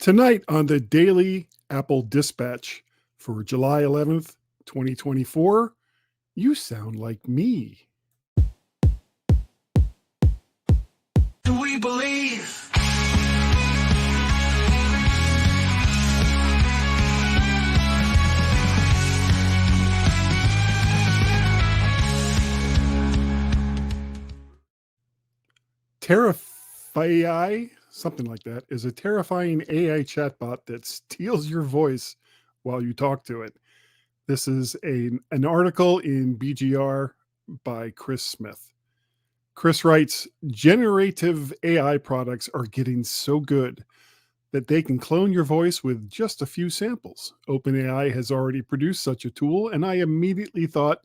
Tonight on the Daily Apple Dispatch for July 11th, 2024, you sound like me. Do we believe? TerifAI, something like that, is a terrifying AI chatbot that steals your voice while you talk to it. This is an article in BGR by Chris Smith. Chris writes, generative AI products are getting so good that they can clone your voice with just a few samples. OpenAI has already produced such a tool, and I immediately thought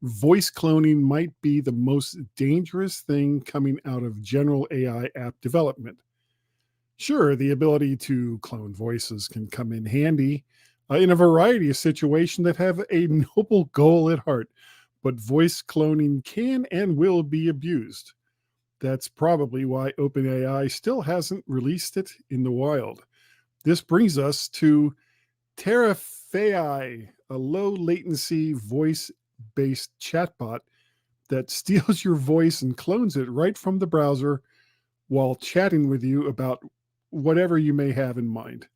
voice cloning might be the most dangerous thing coming out of general AI app development. Sure, the ability to clone voices can come in handy in a variety of situations that have a noble goal at heart, but voice cloning can and will be abused. That's probably why OpenAI still hasn't released it in the wild. This brings us to TerifAI, a low latency voice based chatbot that steals your voice and clones it right from the browser while chatting with you about whatever you may have in mind.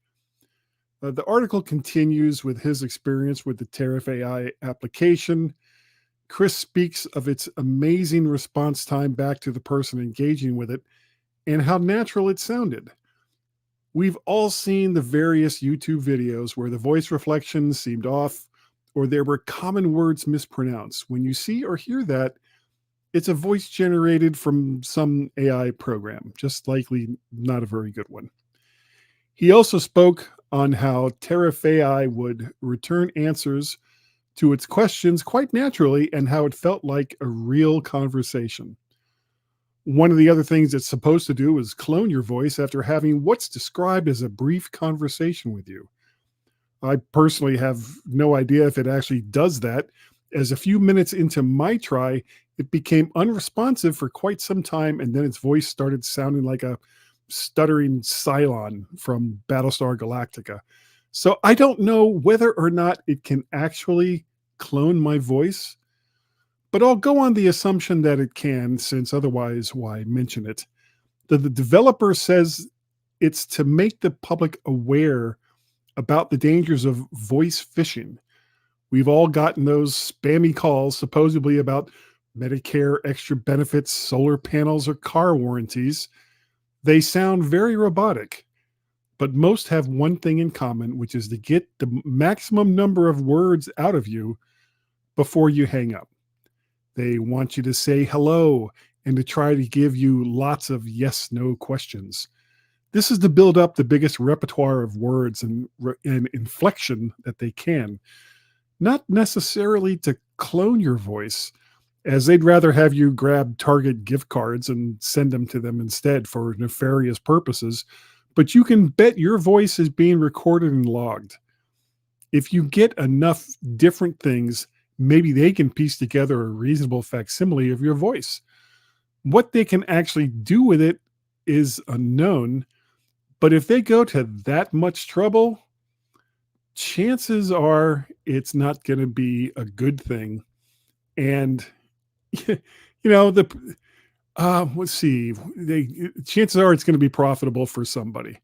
The article continues with his experience with the TerifAI application. Chris speaks of its amazing response time back to the person engaging with it and how natural it sounded. We've all seen the various YouTube videos where the voice reflections seemed off or there were common words mispronounced. When you see or hear that, it's a voice generated from some AI program, just likely not a very good one. He also spoke on how TerifAI would return answers to its questions quite naturally and how it felt like a real conversation. One of the other things it's supposed to do is clone your voice after having what's described as a brief conversation with you. I personally have no idea if it actually does that, as a few minutes into my try, it became unresponsive for quite some time, and then its voice started sounding like a stuttering Cylon from Battlestar Galactica. So I don't know whether or not it can actually clone my voice, but I'll go on the assumption that it can, since otherwise, why mention it? The developer says it's to make the public aware about the dangers of voice phishing. We've all gotten those spammy calls supposedly about Medicare extra benefits, solar panels, or car warranties. They sound very robotic, but most have one thing in common, which is to get the maximum number of words out of you before you hang up. They want you to say hello and to try to give you lots of yes, no questions. This is to build up the biggest repertoire of words and inflection that they can, not necessarily to clone your voice, as they'd rather have you grab Target gift cards and send them to them instead for nefarious purposes. But you can bet your voice is being recorded and logged. If you get enough different things, maybe they can piece together a reasonable facsimile of your voice. What they can actually do with it is unknown, but if they go to that much trouble, chances are it's not going to be a good thing. And let's see, chances are it's going to be profitable for somebody.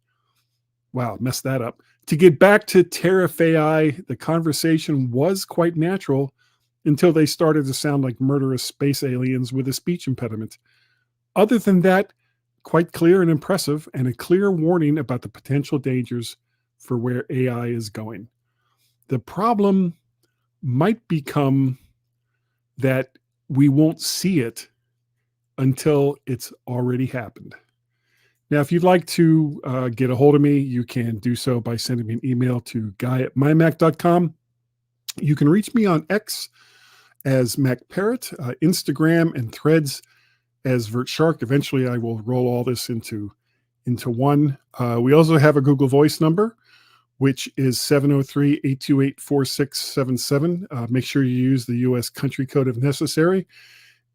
Wow, messed that up. To get back to TerifAI, the conversation was quite natural until they started to sound like murderous space aliens with a speech impediment. Other than that, quite clear and impressive, and a clear warning about the potential dangers for where AI is going. The problem might become that we won't see it until it's already happened. Now, if you'd like to get a hold of me, you can do so by sending me an email to guy@mymac.com. You can reach me on X as MacParrot, Instagram and Threads as VertShark. Eventually, I will roll all this into one. We also have a Google Voice number, which is 703-828-4677. Make sure you use the U.S. country code if necessary.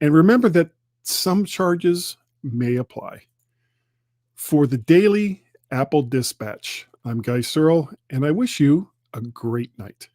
And remember that some charges may apply. For the Daily Apple Dispatch, I'm Guy Searle, and I wish you a great night.